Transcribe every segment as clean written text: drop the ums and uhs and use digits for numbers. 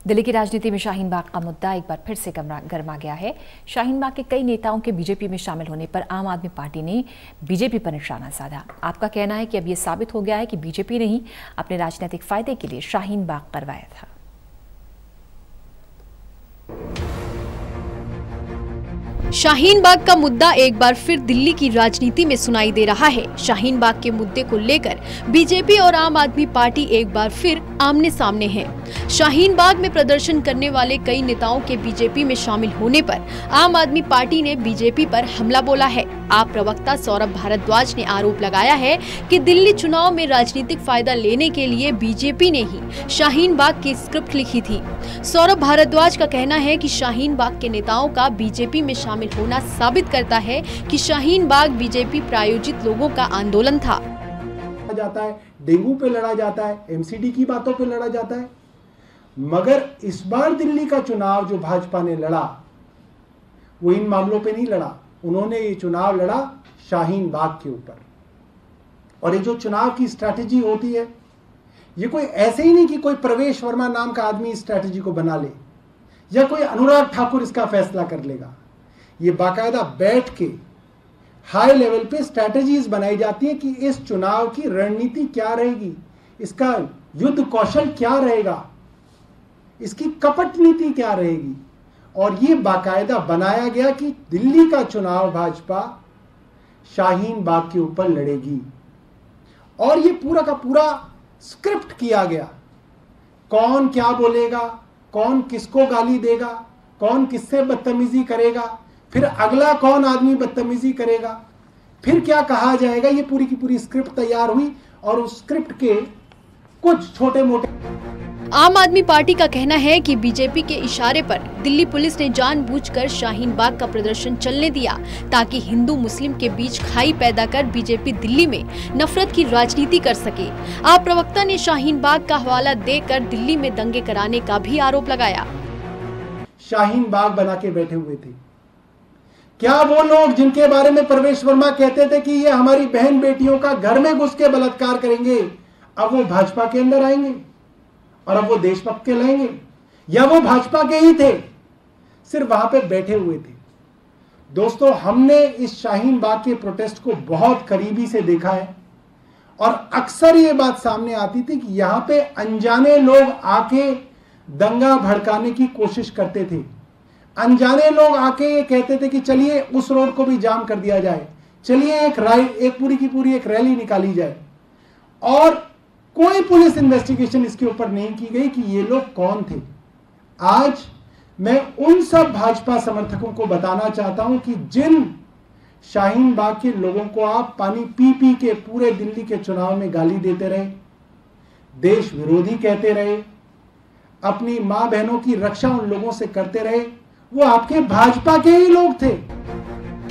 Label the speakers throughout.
Speaker 1: दिल्ली की राजनीति में शाहीन बाग का मुद्दा एक बार फिर से गर्मा गया है। शाहीन बाग के कई नेताओं के बीजेपी में शामिल होने पर आम आदमी पार्टी ने बीजेपी पर निशाना साधा। आपका कहना है कि अब यह साबित हो गया है कि बीजेपी ने ही अपने राजनीतिक फायदे के लिए शाहीन बाग करवाया था।
Speaker 2: शाहीन बाग का मुद्दा एक बार फिर दिल्ली की राजनीति में सुनाई दे रहा है। शाहीन बाग के मुद्दे को लेकर बीजेपी और आम आदमी पार्टी एक बार फिर आमने सामने है। शाहीन बाग में प्रदर्शन करने वाले कई नेताओं के बीजेपी में शामिल होने पर आम आदमी पार्टी ने बीजेपी पर हमला बोला है। आप प्रवक्ता सौरभ भारद्वाज ने आरोप लगाया है कि दिल्ली चुनाव में राजनीतिक फायदा लेने के लिए बीजेपी ने ही शाहीन बाग की स्क्रिप्ट लिखी थी। सौरभ भारद्वाज का कहना है कि शाहीन बाग के नेताओं का बीजेपी में शामिल होना साबित करता है कि शाहीन बाग बीजेपी प्रायोजित लोगों का आंदोलन था।
Speaker 3: जाता है, डेंगू पे लड़ा जाता है, एमसीडी की बातों पे लड़ा जाता है, मगर इस बार दिल्ली का चुनाव जो भाजपा ने लड़ा वो इन मामलों पे नहीं लड़ा। उन्होंने ये चुनाव लड़ा शाहीन बाग के ऊपर। और ये जो चुनाव की स्ट्रैटेजी होती है, ये कोई ऐसे ही नहीं कि कोई प्रवेश वर्मा नाम का आदमी इस स्ट्रैटेजी को बना ले या कोई अनुराग ठाकुर इसका फैसला कर लेगा। ये बाकायदा बैठ के हाई लेवल पे स्ट्रैटेजीज बनाई जाती है कि इस चुनाव की रणनीति क्या रहेगी, इसका युद्ध कौशल क्या रहेगा, इसकी कपट नीति क्या रहेगी। और ये बाकायदा बनाया गया कि दिल्ली का चुनाव भाजपा शाहीन बाग के ऊपर लड़ेगी। और ये पूरा का पूरा स्क्रिप्ट किया गया, कौन क्या बोलेगा, कौन किसको गाली देगा, कौन किससे बदतमीजी करेगा, फिर अगला कौन आदमी बदतमीजी करेगा, फिर क्या कहा जाएगा। ये पूरी की पूरी स्क्रिप्ट तैयार हुई और उस स्क्रिप्ट के कुछ छोटे मोटे।
Speaker 2: आम आदमी पार्टी का कहना है कि बीजेपी के इशारे पर दिल्ली पुलिस ने जानबूझकर शाहीन बाग का प्रदर्शन चलने दिया ताकि हिंदू मुस्लिम के बीच खाई पैदा कर बीजेपी दिल्ली में नफरत की राजनीति कर सके। आप प्रवक्ता ने शाहीन बाग का हवाला देकर दिल्ली में दंगे कराने का भी आरोप लगाया।
Speaker 3: शाहीन बाग बना के बैठे हुए थे क्या वो लोग जिनके बारे में प्रवेश वर्मा कहते थे कि ये हमारी बहन बेटियों का घर में घुस के बलात्कार करेंगे, अब वो भाजपा के अंदर आएंगे और अब वो देशभक्त कहलाएंगे, या वो भाजपा के ही थे, सिर्फ वहां पे बैठे हुए थे। दोस्तों, हमने इस शाहीन बाग के प्रोटेस्ट को बहुत करीबी से देखा है और अक्सर ये बात सामने आती थी कि यहां पे अनजाने लोग आके दंगा भड़काने की कोशिश करते थे। अनजाने लोग आके ये कहते थे कि चलिए उस रोड को भी जाम कर दिया जाए, चलिए एक पूरी की पूरी एक रैली निकाली जाए। और कोई पुलिस इन्वेस्टिगेशन इसके ऊपर नहीं की गई कि ये लोग कौन थे। आज मैं उन सब भाजपा समर्थकों को बताना चाहता हूं कि जिन शाहीन बाग के लोगों को आप पानी पी पी के पूरे दिल्ली के चुनाव में गाली देते रहे, देश विरोधी कहते रहे, अपनी मां बहनों की रक्षा उन लोगों से करते रहे, वो आपके भाजपा के ही लोग थे।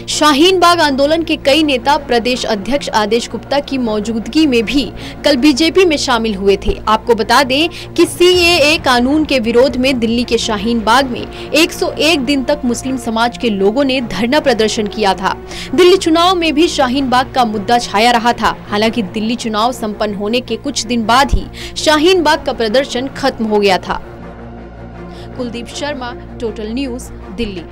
Speaker 2: शाहीन बाग आंदोलन के कई नेता प्रदेश अध्यक्ष आदेश गुप्ता की मौजूदगी में भी कल बीजेपी में शामिल हुए थे। आपको बता दें कि सीएए कानून के विरोध में दिल्ली के शाहीन बाग में 101 दिन तक मुस्लिम समाज के लोगों ने धरना प्रदर्शन किया था। दिल्ली चुनाव में भी शाहीन बाग का मुद्दा छाया रहा था। हालांकि दिल्ली चुनाव संपन्न होने के कुछ दिन बाद ही शाहीन बाग का प्रदर्शन खत्म हो गया था। Kuldeep Sharma, total news, Delhi.